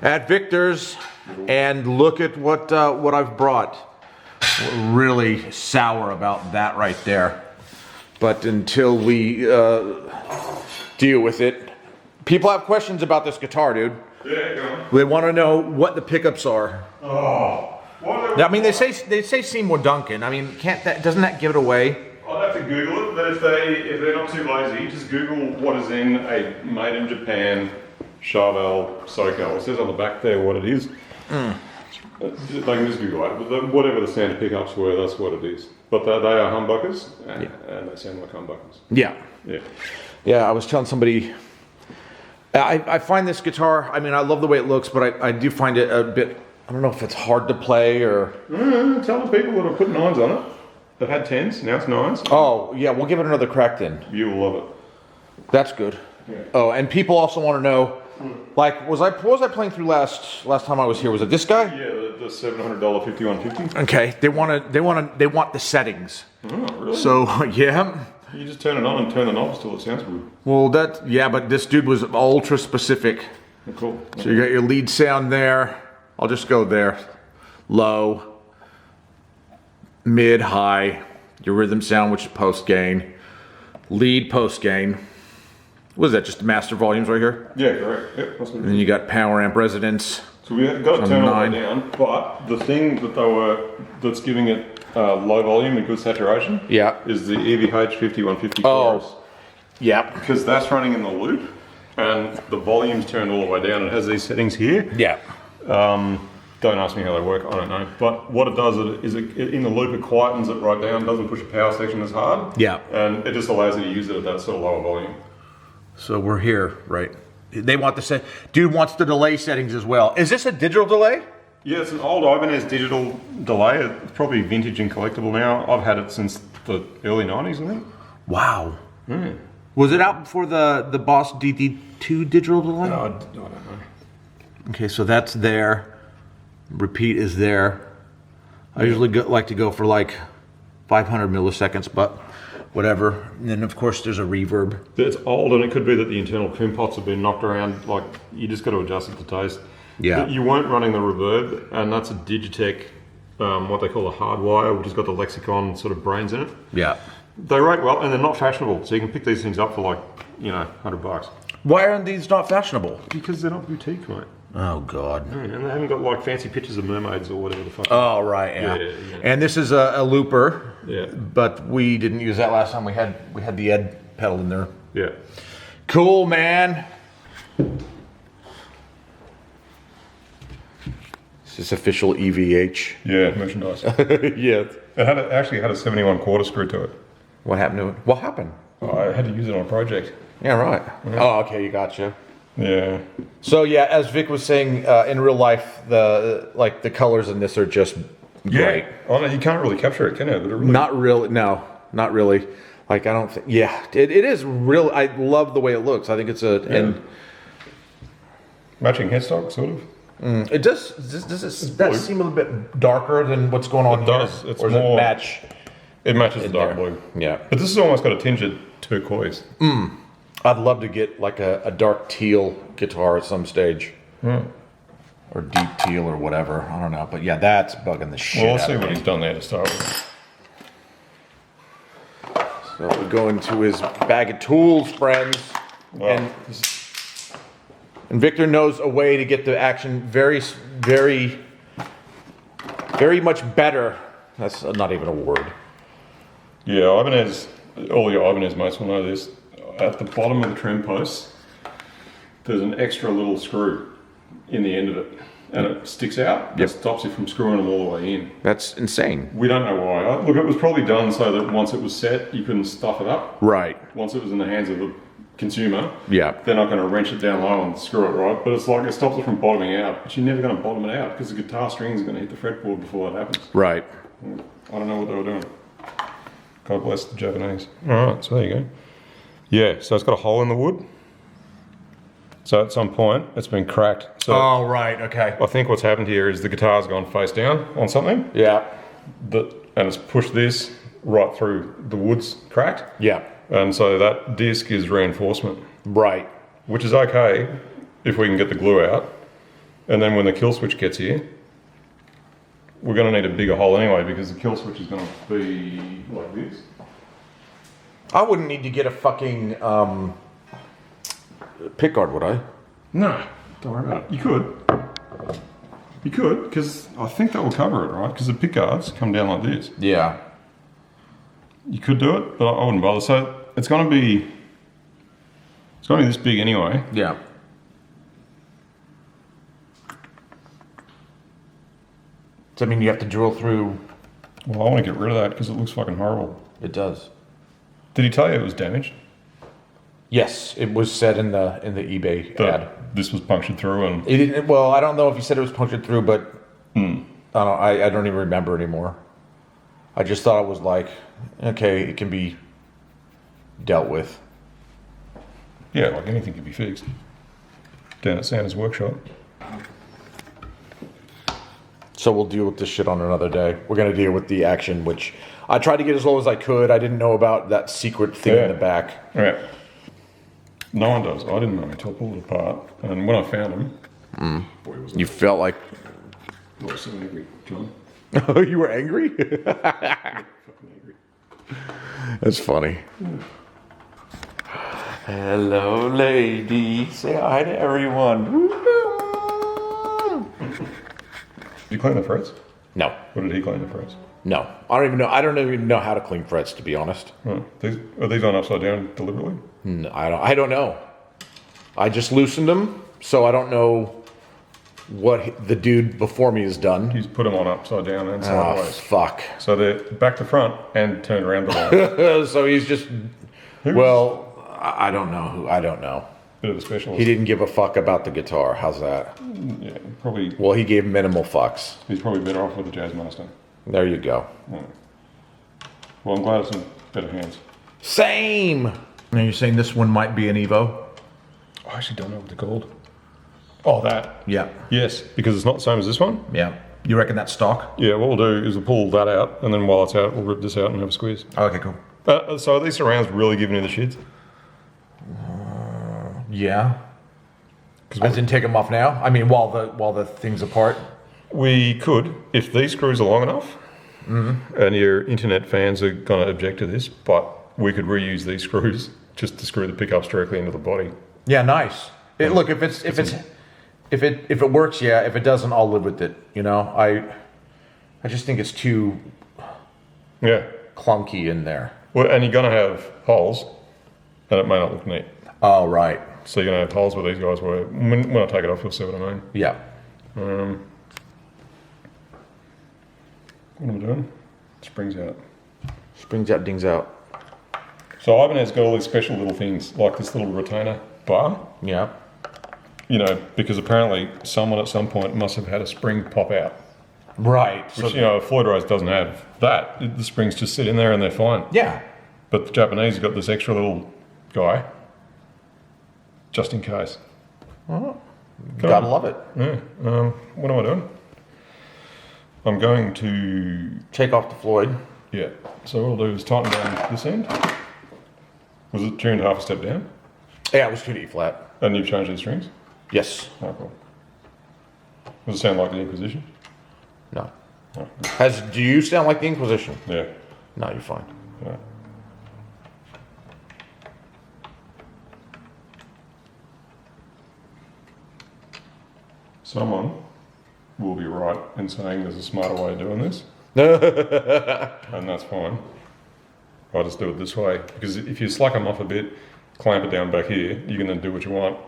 at Victor's, and look at what I've brought. We're really sour about that right there. But until we deal with it, people have questions about this guitar, dude. Yeah, go on. They want to know what the pickups are. Oh, what I mean, they say Seymour Duncan. I mean, doesn't that give it away? I'd have to Google it, but if they're not too lazy, just Google what is in a made in Japan Charvel SoCal. It says on the back there what it is. They can just Google it. But whatever the standard pickups were, that's what it is. But they are humbuckers, and they sound like humbuckers. Yeah. Yeah. Yeah, I was telling somebody, I find this guitar, I mean, I love the way it looks, but I do find it a bit, I don't know if it's hard to play or... Tell the people that have put 9s on it. They've had 10s, now it's 9s. Oh, yeah, we'll give it another crack then. You will love it. That's good. Yeah. Oh, and people also want to know, like, what was I playing through last time I was here? Was it this guy? Yeah, the $700 5150. Okay, they want the settings. Oh, really? So, yeah. You just turn it on and turn the knobs till it sounds good. Well, but this dude was ultra specific. Oh, cool. So you got your lead sound there. I'll just go there. Low, mid, high. Your rhythm sound, which is post gain. Lead, post gain. What is that? Just the master volumes right here? Yeah, correct. Yep, that's And then you got power amp resonance. So we got to turn it all the way 9. down, but the thing that's giving it low volume and good saturation is the EVH 5150 chorus. Yeah. Because that's running in the loop and the volume's turned all the way down. It has these settings here. Yeah. Don't ask me how they work, I don't know. But what it does is it in the loop, it quietens it right down, doesn't push the power section as hard. Yeah. And it just allows you to use it at that sort of lower volume. So we're here, right? They want dude wants the delay settings as well. Is this a digital delay? Yeah, it's an old Ibanez digital delay. It's probably vintage and collectible now. I've had it since the early 90s, I think. Wow. Was it out before the Boss DD2 digital delay? I don't know. Okay, so that's there. Repeat is there. I usually like to go for like 500 milliseconds, but whatever. And then of course there's a reverb. It's old, and it could be that the internal pin pots have been knocked around. Like, you just got to adjust it to taste. Yeah. But you weren't running the reverb, and that's a Digitech, what they call a hardwire, which has got the Lexicon sort of brains in it. Yeah. They rate well, and they're not fashionable, so you can pick these things up for like, $100. Why aren't these not fashionable? Because they're not boutique, mate. Oh God. And they haven't got like fancy pictures of mermaids or whatever the fuck. Oh right, yeah. Yeah. And this is a looper. Yeah. But we didn't use that last time. We had the Ed pedal in there. Yeah. Cool, man. Is this official EVH? Yeah, merchandise. Yeah. It actually had a 71 quarter screw to it. What happened to it? What happened? I had to use it on a project. Yeah, right. Oh, okay, you gotcha. Yeah. So yeah, as Vic was saying, in real life, the colors in this are just great. Oh no, you can't really capture it, can you? Really... Not really. No, not really. Like I don't think. Yeah, it is real. I love the way it looks. I think it's and matching headstock, sort of. It does. Does that seem a little bit darker than what's going on here? It does. It's or does more, it match? It matches the dark there? blue. Yeah. But this has almost got a tinge of turquoise. I'd love to get like a dark teal guitar at some stage. Or deep teal or whatever. I don't know. But yeah, that's bugging the shit Well, let's out see of what me. he's done there to start with. So we go into his bag of tools, friends. Wow. And Victor knows a way to get the action very, very, very much better. That's not even a word. Yeah, Ibanez, all your Ibanez mates will know this. At the bottom of the trem post, there's an extra little screw in the end of it, and it sticks out. It stops you from screwing them all the way in. That's insane. We don't know why. Look, it was probably done so that once it was set, you couldn't stuff it up. Right. Once it was in the hands of the consumer, Yeah. they're not going to wrench it down low and screw it right. But it's like it stops it from bottoming out. But you're never going to bottom it out because the guitar strings are going to hit the fretboard before that happens. Right. I don't know what they were doing. God bless the Japanese. All right, so there you go. Yeah, so it's got a hole in the wood. So at some point, it's been cracked. So Oh, right. Okay. I think what's happened here is the guitar's gone face down on something, Yeah. and it's pushed this right through the wood's cracked. Yeah. And so that disc is reinforcement, Right. which is okay if we can get the glue out. And then when the kill switch gets here, we're going to need a bigger hole anyway because the kill switch is going to be like this. I wouldn't need to get a fucking pickguard, would I? No, don't worry about it. You could, because I think that will cover it, right? Because the pickguards come down like this. Yeah. You could do it, but I wouldn't bother. So it's going to be this big anyway. Yeah. Does that mean you have to drill through? Well, I want to get rid of that because it looks fucking horrible. It does. Did he tell you it was damaged? Yes, it was said in the eBay ad. That this was punctured through and... It didn't, well, I don't know if he said it was punctured through, but I don't even remember anymore. I just thought it was like, okay, it can be dealt with. Yeah, like anything can be fixed. Down at Santa's workshop. So we'll deal with this shit on another day. We're going to deal with the action, which I tried to get as low as I could. I didn't know about that secret thing in the back. Right. No one does. I didn't know until I pulled it apart. And when I found him, boy, was You felt like... I was so angry, John. You were angry? Fucking angry. That's funny. Hello, lady. Say hi to everyone. Did you clean the frets? No. What did he clean the frets? No. I don't even know how to clean frets, to be honest. Oh, are these on upside down deliberately? No, I don't know. I just loosened them, so I don't know what the dude before me has done. He's put them on upside down and Oh, sideways. fuck. So they're back to front and turned around the line. So he's just... Well, I don't know. I don't know. Bit of a specialist. He didn't give a fuck about the guitar. How's that? Yeah, probably. Well, he gave minimal fucks. He's probably better off with the Jazzmaster. There you go. Well, I'm glad it's in better hands. Same! Now you're saying this one might be an Evo? I actually don't know what they're called. Oh, that. Yeah. Yes, because it's not the same as this one. Yeah. You reckon that's stock? Yeah, what we'll do is we'll pull that out, and then while it's out, we'll rip this out and have a squeeze. Okay, cool. So are these surrounds really giving you the shits? Yeah. I didn't take them off now. I mean, while the thing's apart. We could, if these screws are long enough, and your internet fans are going to object to this, but we could reuse these screws just to screw the pickups directly into the body. Yeah, nice. Look, if it works, yeah. If it doesn't, I'll live with it. You know, I just think it's too Yeah. clunky in there. Well, and you're going to have holes, and it may not look neat. Oh, right. So you're going to have holes where these guys were. When I take it off, you'll see what I mean. Yeah. What am I doing? Springs out. Springs out, dings out. So Ibanez got all these special little things, like this little retainer bar. Yeah. You know, because apparently someone at some point must have had a spring pop out. Right. Which, you know, a Floyd Rose doesn't have that. The springs just sit in there and they're fine. Yeah. But the Japanese have got this extra little guy, just in case. Gotta love it. Yeah. What am I doing? I'm going to... Take off the Floyd. Yeah. So what I'll do is tighten down this end. Was it tuned half a step down? Yeah, it was 2 to E flat. And you've changed the strings? Yes. Oh, cool. Does it sound like the Inquisition? No. Oh. Do you sound like the Inquisition? Yeah. No, you're fine. Yeah. Someone will be right in saying there's a smarter way of doing this. And that's fine. I'll just do it this way. Because if you slack them off a bit, clamp it down back here, you can then do what you want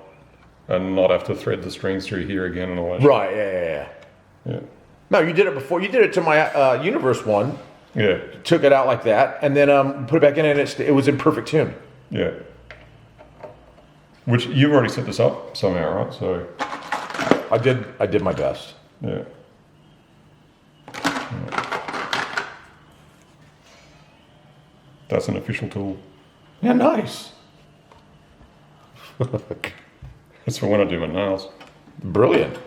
and not have to thread the strings through here again and all that. Right, yeah. Yeah. No, you did it before. You did it to my Universe one. Yeah. Took it out like that, and then put it back in, and it was in perfect tune. Yeah. Which you've already set this up somehow, right? So I did my best. yeah. That's an official tool. Yeah, nice. That's for when I do my nails. Brilliant.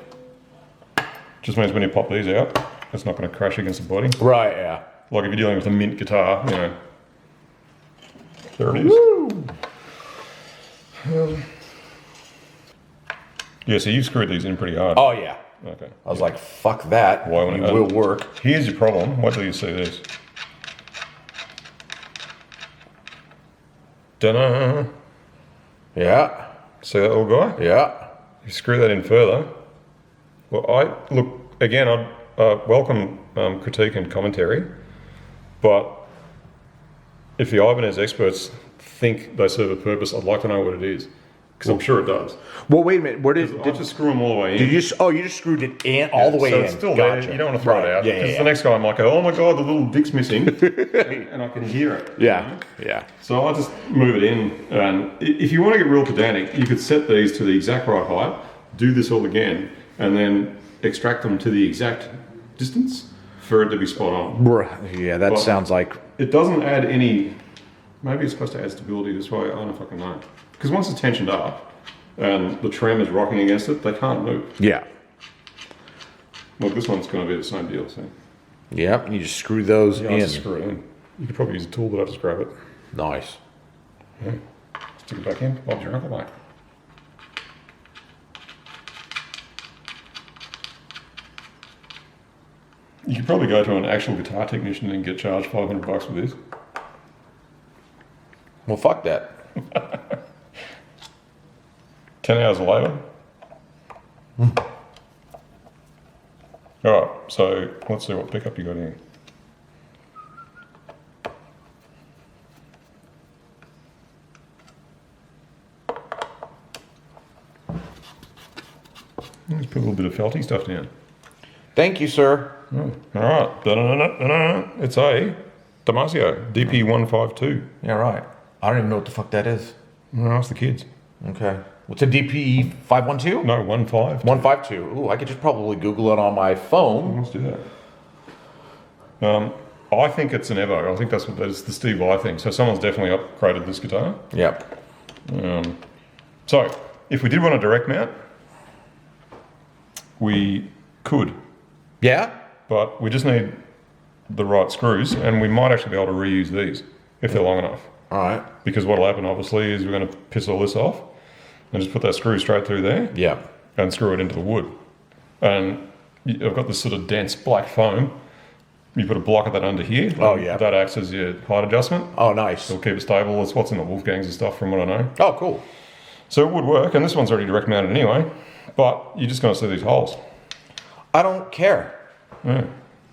Just means when you pop these out, it's not going to crash against the body. Right, yeah. Like if you're dealing with a mint guitar, you know. There it is. Woo! Yeah, so you've screwed these in pretty hard. Oh yeah. Okay. I was like, fuck that. Why would You it- will work. Here's your problem. Wait till you see this. Da-da. Yeah. See that little guy? Yeah. You screw that in further. Well, look again. I'd welcome critique and commentary, but if the Ibanez experts think they serve a purpose, I'd like to know what it is, because I'm sure it does. Well, wait a minute. Where did I just screw them all the way in. you just? Oh, you just screwed it in all the way so in. it's still Gotcha. there. You don't want to throw it out. Yeah, Because yeah, the next guy might go, oh my god, the little dick's missing, and I can hear it. yeah. Yeah. So I'll just move it in. And if you want to get real pedantic, you could set these to the exact right height, do this all again, and then extract them to the exact distance for it to be spot on. Yeah, that Well- sounds like. It doesn't add any. Maybe it's supposed to add stability this way. I don't fucking know. Because once it's tensioned up and the tram is rocking against it, they can't move. Yeah. Look, this one's going to be the same deal. So Yep. You just screw those I'll in. just screw it in. You could probably use a tool, but I'll just grab it. Nice. Stick it back in. Bob's your uncle, mate. You could probably go to an actual guitar technician and get charged $500 for this. Well, fuck that. 10 hours of labour. Alright, so let's see what pickup you got here. Let's put a little bit of felty stuff down. Thank you, sir. Alright, it's a Damasio DP152. Yeah, right. I don't even know what the fuck that is. Ask the kids. Okay. What's a DPE 512? No, 1.5. 152. Ooh, I could just probably Google it on my phone. Let's do that. I think it's an Evo. I think that's what that is, the Steve Vai thing. So someone's definitely upgraded this guitar. Yep. So if we did want a direct mount, we could, Yeah? but we just need the right screws, and we might actually be able to reuse these if they're long enough. All right. Because what'll happen, obviously, is we're going to piss all this off and just put that screw straight through there Yeah. and screw it into the wood. And I've got this sort of dense black foam. You put a block of that under here. Oh, yeah. That acts as your height adjustment. Oh, nice. It'll keep it stable. It's what's in the Wolfgangs and stuff, from what I know. Oh, cool. So it would work, and this one's already direct mounted anyway. But you're just going to see these holes. I don't care. Yeah.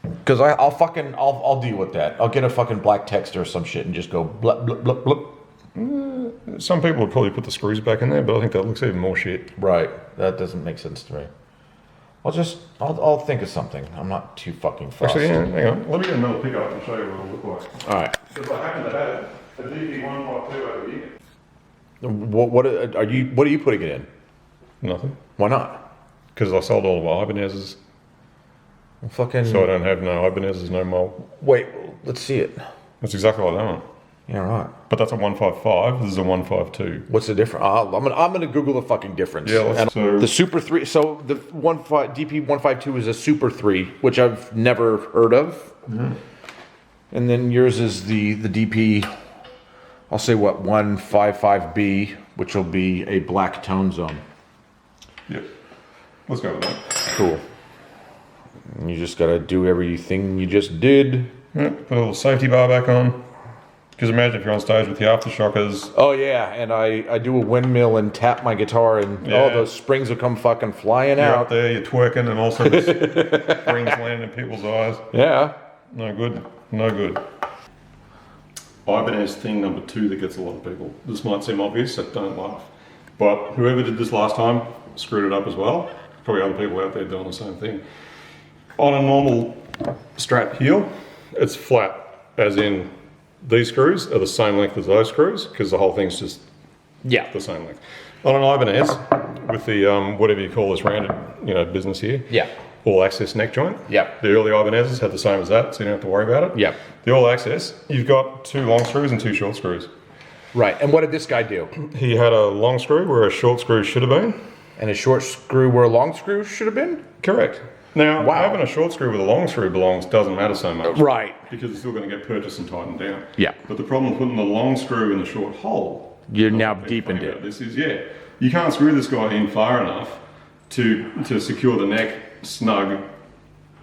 Because I'll deal with that. I'll get a fucking black text or some shit and just go blip, blip, blip, blip. Some people would probably put the screws back in there, but I think that looks even more shit. Right. That doesn't make sense to me. I'll think of something. I'm not too fucking fussed. Actually, yeah, hang on. Let me get another pickup and show you what it'll look like. All right. Because I happen to have a DP152 over here. What are you putting it in? Nothing. Why not? Because I sold all of my Ibanez's, Well, fucking. so I don't have no Ibanez's, no mold. Wait. Let's see it. That's exactly like that one. Yeah. Right. But that's a 155. This is a 152. What's the difference? I'm gonna Google the fucking difference. Yeah, let's- And so- the Super 3. So the DP 152 is a Super 3, which I've never heard of. Mm-hmm. And then yours is the DP. I'll say what 155B, which will be a black tone zone. Yep. Let's go with that. Cool. And you just gotta do everything you just did. Yep. Put a little safety bar back on. Because imagine if you're on stage with the aftershockers. Oh yeah, and I do a windmill and tap my guitar, and Yeah. those springs will come fucking flying You're out. up there, you're twerking, and also the springs landing in people's eyes. Yeah. No good. No good. Ibanez thing number 2 that gets a lot of people. This might seem obvious, so don't laugh. But whoever did this last time screwed it up as well. Probably other people out there doing the same thing. On a normal Strat heel, it's flat, as in these screws are the same length as those screws, because the whole thing's just Yeah. the same length. On an Ibanez, with the whatever you call this rounded, business here, Yeah. all access neck joint. Yep. The early Ibanez's had the same as that, so you don't have to worry about it. Yep. The all access, you've got 2 long screws and 2 short screws. Right. And what did this guy do? He had a long screw where a short screw should have been. And a short screw where a long screw should have been? Correct. Now, Wow. having a short screw where the long screw belongs doesn't matter so much. Right. Because it's still going to get purchased and tightened down. Yeah. But the problem with putting the long screw in the short hole. You're now People deepened think it. about This is, you can't screw this guy in far enough to secure the neck snug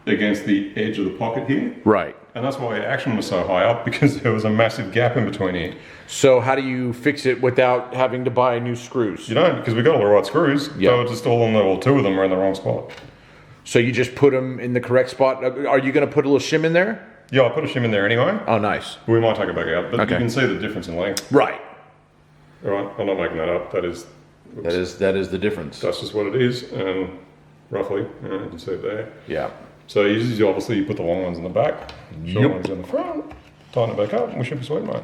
against the edge of the pocket here. Right. And that's why action was so high up, because there was a massive gap in between here. So how do you fix it without having to buy new screws? You don't, because we got all the right screws. Yeah. They were just all in the, well, two of them are in the wrong spot. So you just put them in the correct spot. Are you going to put a little shim in there? Yeah, I put a shim in there anyway. Oh, nice. We might take it back out, but Okay. you can see the difference in length. Right. All right, I'm not making that up. That is That is the difference. that's just what it is, and roughly, you can see it there. Yeah. So you obviously you put the long ones in the back, short Yep. ones in the front, tighten it back up, and we should be sweet, mate.